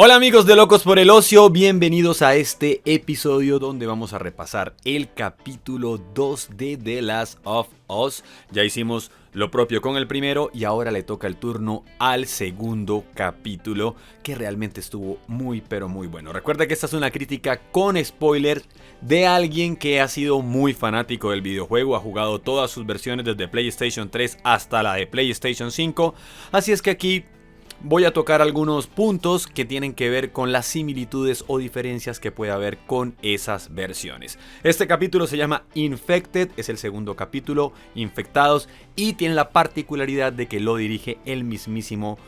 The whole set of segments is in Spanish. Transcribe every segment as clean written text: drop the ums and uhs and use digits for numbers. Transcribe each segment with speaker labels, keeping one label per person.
Speaker 1: Hola amigos de Locos por el Ocio, bienvenidos a este episodio donde vamos a repasar el capítulo 2 de The Last of Us. Ya hicimos lo propio con el primero y ahora le toca el turno al segundo capítulo, que realmente estuvo muy pero muy bueno. Recuerda que esta es una crítica con spoilers de alguien que ha sido muy fanático del videojuego, ha jugado todas sus versiones desde PlayStation 3 hasta la de PlayStation 5, así es que aquí voy a tocar algunos puntos que tienen que ver con las similitudes o diferencias que puede haber con esas versiones. Este capítulo se llama Infected, es el segundo capítulo, Infectados, y tiene la particularidad de que lo dirige el mismísimo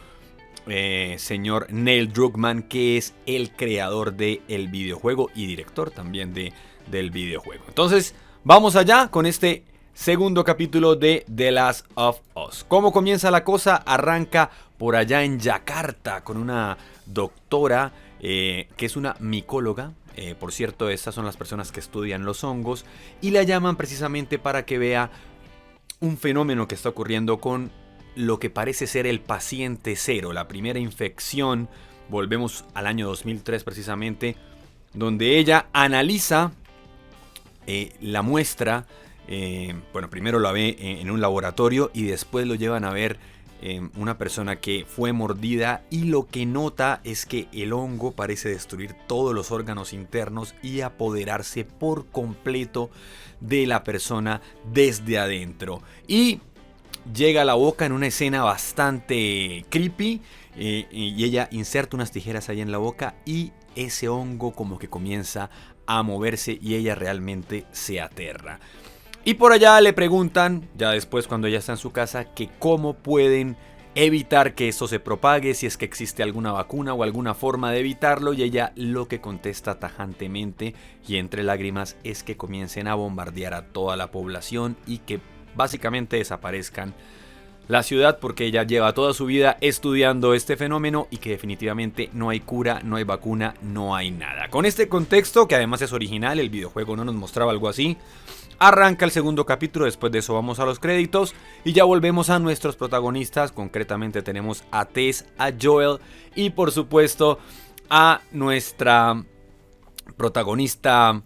Speaker 1: señor Neil Druckmann, que es el creador del videojuego y director también del videojuego. Entonces, vamos allá con este segundo capítulo de The Last of Us. ¿Cómo comienza la cosa? Arranca por allá en Yakarta con una doctora que es una micóloga. Por cierto, estas son las personas que estudian los hongos y la llaman precisamente para que vea un fenómeno que está ocurriendo con lo que parece ser el paciente cero, la primera infección. Volvemos al año 2003 precisamente, donde ella analiza la muestra. Bueno, primero la ve en un laboratorio y después lo llevan a ver una persona que fue mordida, y lo que nota es que el hongo parece destruir todos los órganos internos y apoderarse por completo de la persona desde adentro. Y llega a la boca en una escena bastante creepy, y ella inserta unas tijeras ahí en la boca y ese hongo como que comienza a moverse y ella realmente se aterra. Y por allá le preguntan, ya después cuando ella está en su casa, que cómo pueden evitar que esto se propague, si es que existe alguna vacuna o alguna forma de evitarlo, y ella lo que contesta tajantemente y entre lágrimas es que comiencen a bombardear a toda la población y que básicamente desaparezcan la ciudad, porque ella lleva toda su vida estudiando este fenómeno y que definitivamente no hay cura, no hay vacuna, no hay nada. Con este contexto, que además es original, el videojuego no nos mostraba algo así, arranca el segundo capítulo. Después de eso vamos a los créditos y ya volvemos a nuestros protagonistas. Concretamente tenemos a Tess, a Joel y por supuesto a nuestra protagonista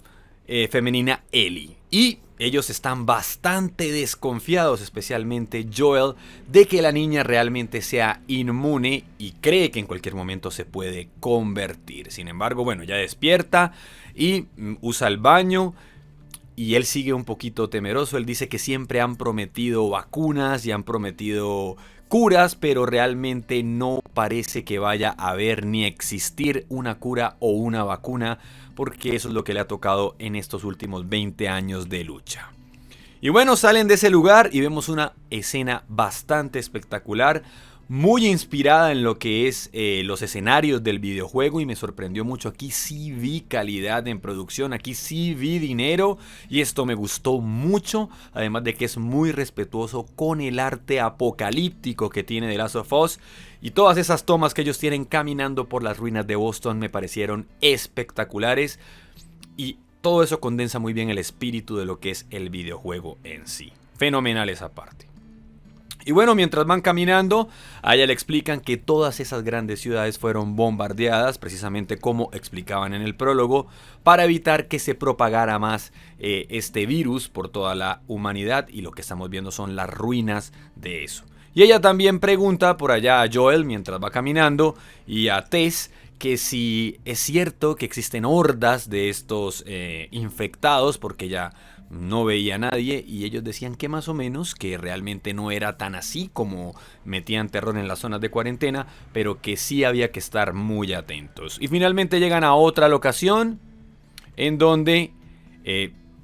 Speaker 1: femenina Ellie. Y ellos están bastante desconfiados, especialmente Joel, de que la niña realmente sea inmune y cree que en cualquier momento se puede convertir. Sin embargo, bueno, ya despierta y usa el baño. Y él sigue un poquito temeroso. Él dice que siempre han prometido vacunas y han prometido curas, pero realmente no parece que vaya a haber ni existir una cura o una vacuna, porque eso es lo que le ha tocado en estos últimos 20 años de lucha. Y bueno, salen de ese lugar y vemos una escena bastante espectacular, muy inspirada en lo que es los escenarios del videojuego, y me sorprendió mucho. Aquí sí vi calidad en producción, aquí sí vi dinero y esto me gustó mucho, además de que es muy respetuoso con el arte apocalíptico que tiene The Last of Us, y todas esas tomas que ellos tienen caminando por las ruinas de Boston me parecieron espectaculares, y todo eso condensa muy bien el espíritu de lo que es el videojuego en sí. Fenomenal esa parte. Y bueno, mientras van caminando, a ella le explican que todas esas grandes ciudades fueron bombardeadas, precisamente como explicaban en el prólogo, para evitar que se propagara más este virus por toda la humanidad, y lo que estamos viendo son las ruinas de eso. Y ella también pregunta por allá a Joel mientras va caminando y a Tess que si es cierto que existen hordas de estos infectados, porque ya no veía a nadie, y ellos decían que más o menos que realmente no era tan así como metían terror en las zonas de cuarentena, pero que sí había que estar muy atentos. Y finalmente llegan a otra locación en donde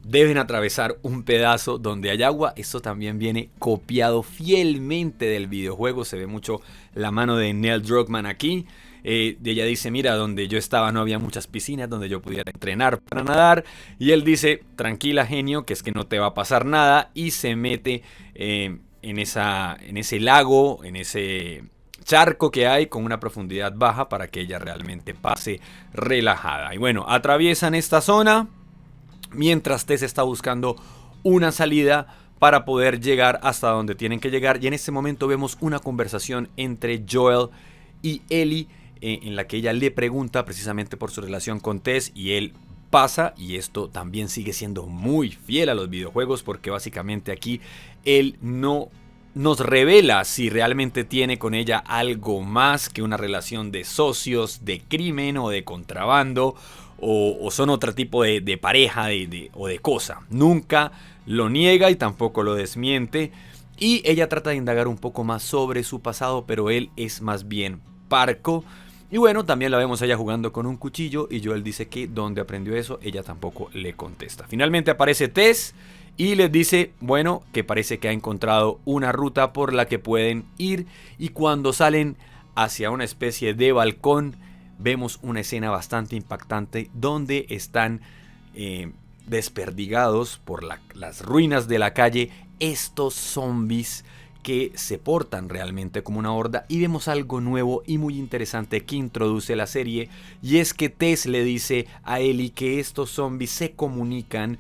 Speaker 1: deben atravesar un pedazo donde hay agua. Esto también viene copiado fielmente del videojuego, se ve mucho la mano de Neil Druckmann aquí. Ella dice, mira, donde yo estaba no había muchas piscinas donde yo pudiera entrenar para nadar, y él dice, tranquila genio, que es que no te va a pasar nada, y se mete en ese lago, en ese charco que hay con una profundidad baja para que ella realmente pase relajada. Y bueno, atraviesan esta zona mientras Tess está buscando una salida para poder llegar hasta donde tienen que llegar, y en este momento vemos una conversación entre Joel y Ellie, en la que ella le pregunta precisamente por su relación con Tess y él pasa, y esto también sigue siendo muy fiel a los videojuegos porque básicamente aquí él no nos revela si realmente tiene con ella algo más que una relación de socios, de crimen o de contrabando o son otro tipo de pareja o de cosa. Nunca lo niega y tampoco lo desmiente. Y ella trata de indagar un poco más sobre su pasado, pero él es más bien parco. Y bueno, también la vemos a ella jugando con un cuchillo y Joel dice que dónde aprendió eso, ella tampoco le contesta. Finalmente aparece Tess y les dice, bueno, que parece que ha encontrado una ruta por la que pueden ir, y cuando salen hacia una especie de balcón vemos una escena bastante impactante donde están desperdigados por las ruinas de la calle estos zombies que se portan realmente como una horda, y vemos algo nuevo y muy interesante que introduce la serie, y es que Tess le dice a Ellie que estos zombies se comunican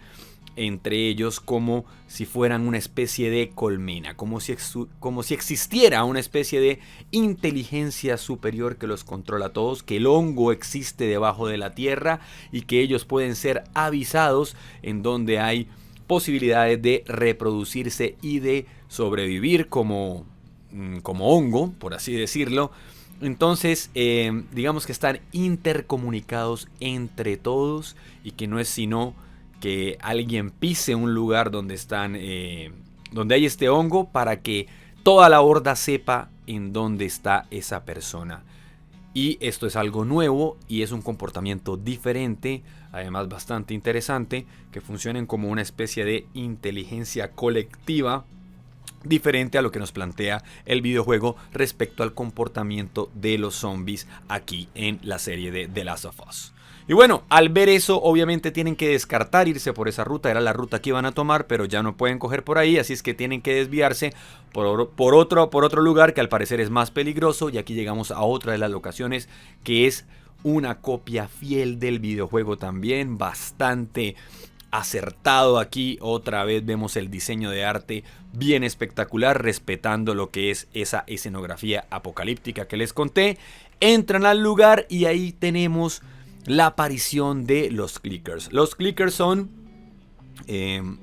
Speaker 1: entre ellos como si fueran una especie de colmena, como si existiera una especie de inteligencia superior que los controla a todos, que el hongo existe debajo de la tierra y que ellos pueden ser avisados en donde hay posibilidades de reproducirse y de sobrevivir como hongo, por así decirlo. Entonces, digamos que están intercomunicados entre todos y que no es sino que alguien pise un lugar donde están, donde hay este hongo, para que toda la horda sepa en dónde está esa persona. Y esto es algo nuevo y es un comportamiento diferente, además bastante interesante, que funcionen como una especie de inteligencia colectiva diferente a lo que nos plantea el videojuego respecto al comportamiento de los zombies aquí en la serie de The Last of Us. Y bueno, al ver eso, obviamente tienen que descartar irse por esa ruta. Era la ruta que iban a tomar, pero ya no pueden coger por ahí, así es que tienen que desviarse por otro lugar que al parecer es más peligroso. Y aquí llegamos a otra de las locaciones, que es una copia fiel del videojuego también, bastante acertado. Aquí otra vez vemos el diseño de arte bien espectacular, respetando lo que es esa escenografía apocalíptica que les conté. Entran al lugar y ahí tenemos la aparición de los clickers. Los clickers son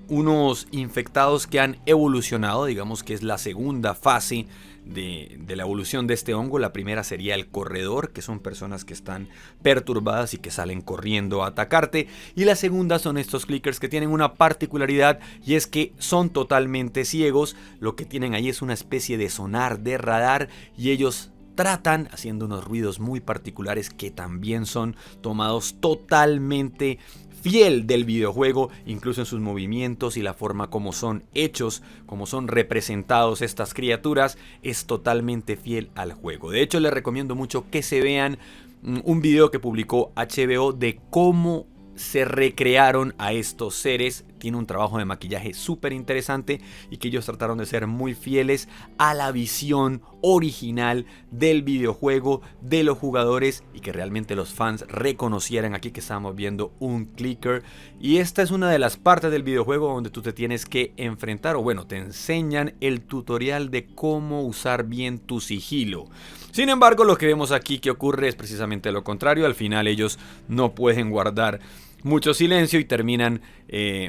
Speaker 1: unos infectados que han evolucionado, digamos que es la segunda fase de la evolución de este hongo. La primera sería el corredor, que son personas que están perturbadas y que salen corriendo a atacarte. Y la segunda son estos clickers, que tienen una particularidad, y es que son totalmente ciegos. Lo que tienen ahí es una especie de sonar, de radar, y ellos tratan haciendo unos ruidos muy particulares que también son tomados totalmente fiel del videojuego, incluso en sus movimientos y la forma como son hechos, como son representados estas criaturas, es totalmente fiel al juego. De hecho, les recomiendo mucho que se vean un video que publicó HBO de cómo se recrearon a estos seres. Tiene un trabajo de maquillaje súper interesante y que ellos trataron de ser muy fieles a la visión original del videojuego, de los jugadores, y que realmente los fans reconocieran aquí que estábamos viendo un clicker. Y esta es una de las partes del videojuego donde tú te tienes que enfrentar, o bueno, te enseñan el tutorial de cómo usar bien tu sigilo. Sin embargo, lo que vemos aquí que ocurre es precisamente lo contrario. Al final ellos no pueden guardar mucho silencio y terminan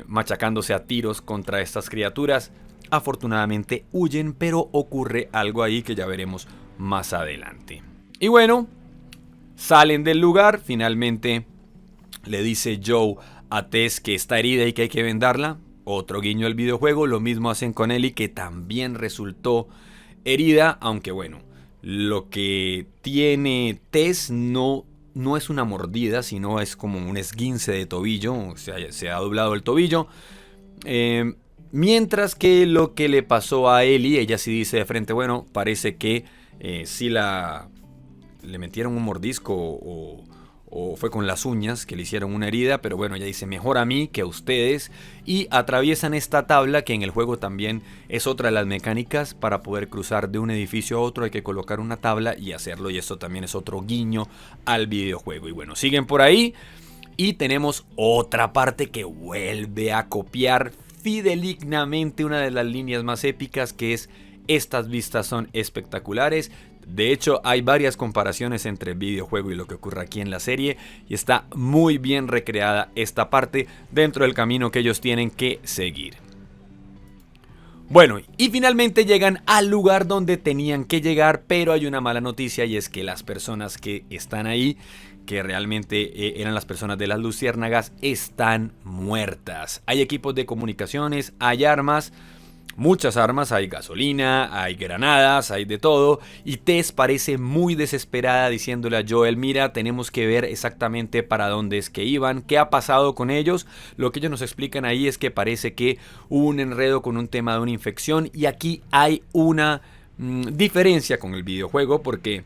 Speaker 1: machacándose a tiros contra estas criaturas. Afortunadamente huyen, pero ocurre algo ahí que ya veremos más adelante. Y bueno, salen del lugar. Finalmente le dice Joe a Tess que está herida y que hay que vendarla. Otro guiño al videojuego. Lo mismo hacen con Ellie, que también resultó herida, aunque bueno, lo que tiene Tess no es una mordida, sino es como un esguince de tobillo, o sea, se ha doblado el tobillo. Mientras que lo que le pasó a Ellie, ella sí dice de frente, bueno, parece que sí le metieron un mordisco o fue con las uñas que le hicieron una herida, pero bueno, ella dice mejor a mí que a ustedes, y atraviesan esta tabla, que en el juego también es otra de las mecánicas. Para poder cruzar de un edificio a otro hay que colocar una tabla y hacerlo, y esto también es otro guiño al videojuego. Y bueno, siguen por ahí y tenemos otra parte que vuelve a copiar fidedignamente una de las líneas más épicas, que es estas vistas son espectaculares. De hecho, hay varias comparaciones entre el videojuego y lo que ocurre aquí en la serie, y está muy bien recreada esta parte dentro del camino que ellos tienen que seguir. Bueno, y finalmente llegan al lugar donde tenían que llegar, pero hay una mala noticia, y es que las personas que están ahí, que realmente eran las personas de las luciérnagas, están muertas. Hay equipos de comunicaciones, hay armas, muchas armas, hay gasolina, hay granadas, hay de todo, y Tess parece muy desesperada diciéndole a Joel: mira, tenemos que ver exactamente para dónde es que iban, qué ha pasado con ellos. Lo que ellos nos explican ahí es que parece que hubo un enredo con un tema de una infección, y aquí hay una diferencia con el videojuego, porque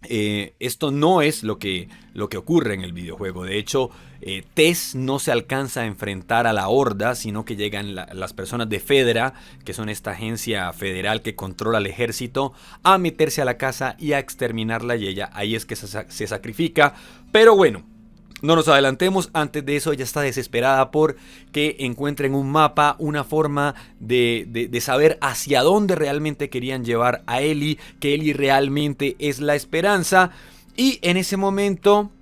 Speaker 1: esto no es lo que ocurre en el videojuego. De hecho, Tess no se alcanza a enfrentar a la Horda, sino que llegan las personas de Fedra, que son esta agencia federal que controla el ejército, a meterse a la casa y a exterminarla, y ella ahí es que se sacrifica. Pero bueno, no nos adelantemos. Antes de eso, ella está desesperada por que encuentren un mapa, una forma de saber hacia dónde realmente querían llevar a Ellie, que Ellie realmente es la esperanza. Y en ese momento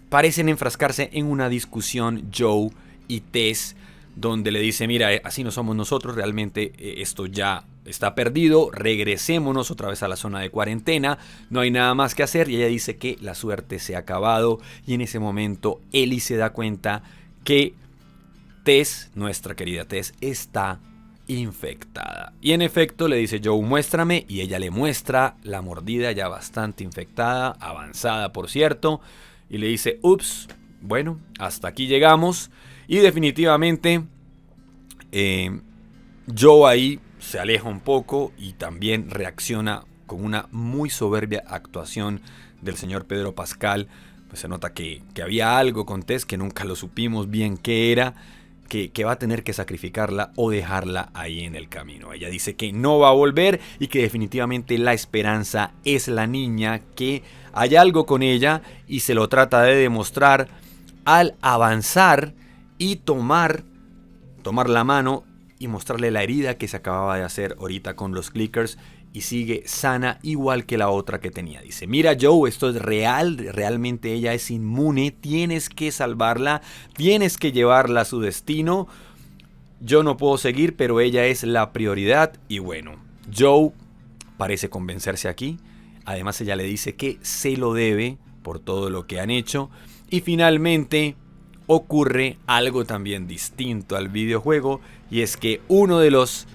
Speaker 1: parecen enfrascarse en una discusión Joe y Tess, donde le dice: mira, así no somos nosotros, realmente esto ya está perdido, regresémonos otra vez a la zona de cuarentena, no hay nada más que hacer. Y ella dice que la suerte se ha acabado, y en ese momento Ellie se da cuenta que Tess, nuestra querida Tess, está infectada. Y en efecto le dice: Joe, muéstrame, y ella le muestra la mordida ya bastante infectada, avanzada por cierto, y le dice: ups, bueno, hasta aquí llegamos. Y definitivamente Joe ahí se aleja un poco y también reacciona con una muy soberbia actuación del señor Pedro Pascal. Pues se nota que había algo con Tess, que nunca lo supimos bien qué era, que va a tener que sacrificarla o dejarla ahí en el camino. Ella dice que no va a volver, y que definitivamente la esperanza es la niña, que hay algo con ella y se lo trata de demostrar al avanzar y tomar la mano y mostrarle la herida que se acababa de hacer ahorita con los clickers, y sigue sana igual que la otra que tenía. Dice: mira, Joe, esto es real, realmente ella es inmune, tienes que salvarla, tienes que llevarla a su destino. Yo no puedo seguir, pero ella es la prioridad. Y bueno, Joe parece convencerse aquí. Además, ella le dice que se lo debe por todo lo que han hecho. Y finalmente ocurre algo también distinto al videojuego, y es que uno de los,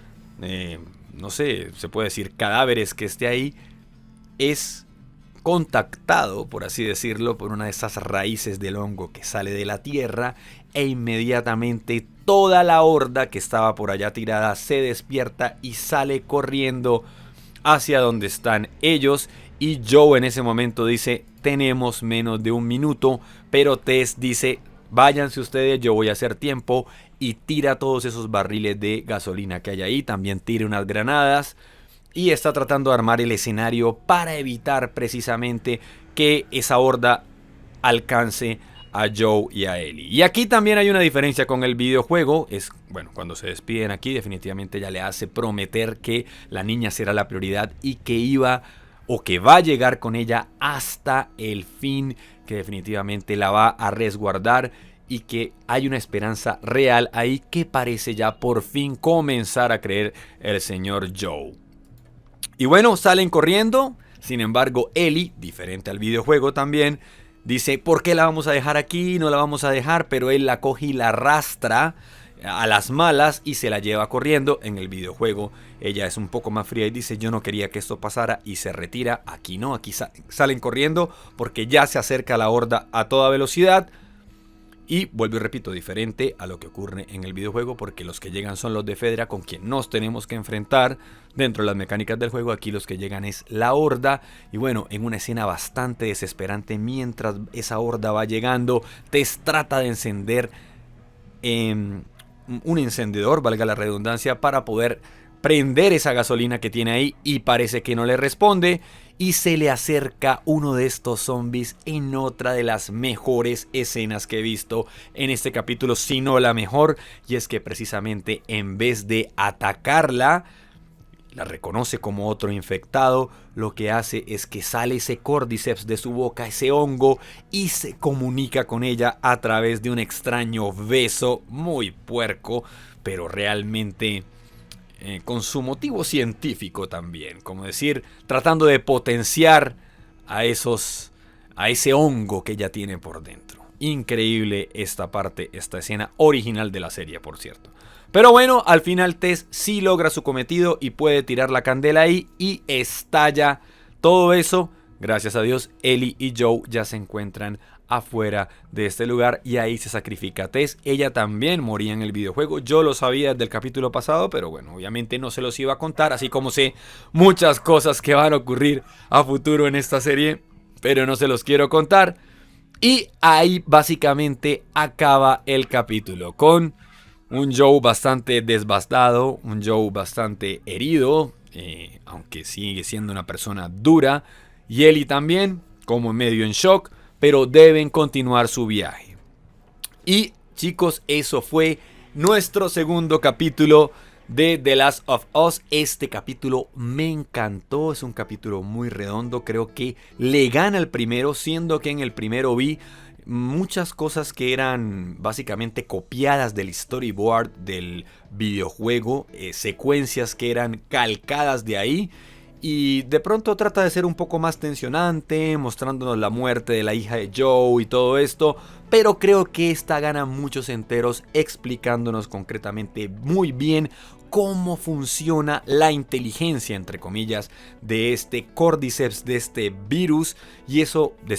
Speaker 1: no sé, se puede decir cadáveres que esté ahí, es contactado, por así decirlo, por una de esas raíces del hongo que sale de la tierra, e inmediatamente toda la horda que estaba por allá tirada se despierta y sale corriendo hacia donde están ellos. Y Joe en ese momento dice: tenemos menos de un minuto, pero Tess dice: váyanse ustedes, yo voy a hacer tiempo, y tira todos esos barriles de gasolina que hay ahí, también tira unas granadas, y está tratando de armar el escenario para evitar precisamente que esa horda alcance a Joe y a Ellie. Y aquí también hay una diferencia con el videojuego. Es, bueno, cuando se despiden aquí, definitivamente ya le hace prometer que la niña será la prioridad, y que iba o que va a llegar con ella hasta el fin, que definitivamente la va a resguardar, y que hay una esperanza real ahí, que parece ya por fin comenzar a creer el señor Joe. Y bueno, salen corriendo. Sin embargo, Ellie, diferente al videojuego también, dice: ¿por qué la vamos a dejar aquí? No la vamos a dejar. Pero él la coge y la arrastra a las malas y se la lleva corriendo. En el videojuego ella es un poco más fría y dice: yo no quería que esto pasara, y se retira. Aquí no, aquí salen corriendo porque ya se acerca la horda a toda velocidad. Y vuelvo y repito, diferente a lo que ocurre en el videojuego, porque los que llegan son los de Fedra, con quien nos tenemos que enfrentar dentro de las mecánicas del juego. Aquí los que llegan es la horda. Y bueno, en una escena bastante desesperante, mientras esa horda va llegando, Tess trata de encender un encendedor, valga la redundancia, para poder prender esa gasolina que tiene ahí, y parece que no le responde, y se le acerca uno de estos zombies en otra de las mejores escenas que he visto en este capítulo, si no la mejor. Y es que precisamente en vez de atacarla, la reconoce como otro infectado, lo que hace es que sale ese Cordyceps de su boca, ese hongo, y se comunica con ella a través de un extraño beso muy puerco, pero realmente con su motivo científico también, como decir, tratando de potenciar a ese hongo que ella tiene por dentro. Increíble esta parte, esta escena original de la serie, por cierto. Pero bueno, al final Tess sí logra su cometido y puede tirar la candela ahí y estalla todo eso. Gracias a Dios, Ellie y Joe ya se encuentran afuera de este lugar y ahí se sacrifica a Tess. Ella también moría en el videojuego. Yo lo sabía desde el capítulo pasado, pero bueno, obviamente no se los iba a contar, así como sé muchas cosas que van a ocurrir a futuro en esta serie, pero no se los quiero contar. Y ahí básicamente acaba el capítulo con un Joe bastante devastado, un Joe bastante herido, aunque sigue siendo una persona dura, y Ellie también, como medio en shock, pero deben continuar su viaje. Y chicos, eso fue nuestro segundo capítulo de The Last of Us. Este capítulo me encantó, es un capítulo muy redondo, creo que le gana al primero, siendo que en el primero vi muchas cosas que eran básicamente copiadas del storyboard del videojuego, secuencias que eran calcadas de ahí. Y de pronto trata de ser un poco más tensionante, mostrándonos la muerte de la hija de Joe y todo esto. Pero creo que esta gana muchos enteros explicándonos concretamente muy bien cómo funciona la inteligencia, entre comillas, de este Cordyceps, de este virus. Y eso, de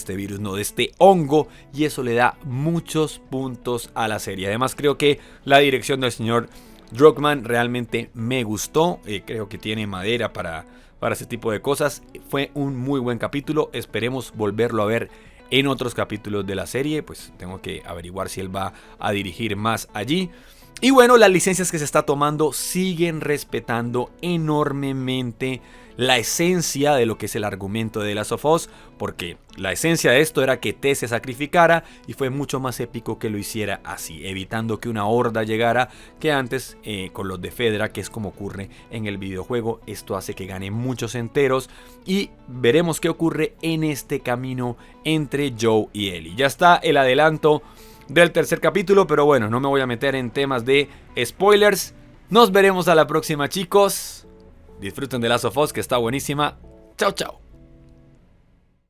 Speaker 1: este hongo. Y eso le da muchos puntos a la serie. Además creo que la dirección del señor Druckmann realmente me gustó. Creo que tiene madera para ese tipo de cosas. Fue un muy buen capítulo. Esperemos volverlo a ver en otros capítulos de la serie. Pues tengo que averiguar si él va a dirigir más allí. Y bueno, las licencias que se está tomando siguen respetando enormemente la esencia de lo que es el argumento de The Last of Us, porque la esencia de esto era que Tess se sacrificara y fue mucho más épico que lo hiciera así, evitando que una horda llegara que antes con los de Fedra, que es como ocurre en el videojuego. Esto hace que gane muchos enteros y veremos qué ocurre en este camino entre Joe y Ellie. Ya está el adelanto del tercer capítulo, pero bueno, no me voy a meter en temas de spoilers. Nos veremos a la próxima, chicos. Disfruten de Last of Us, que está buenísima. Chao, chao.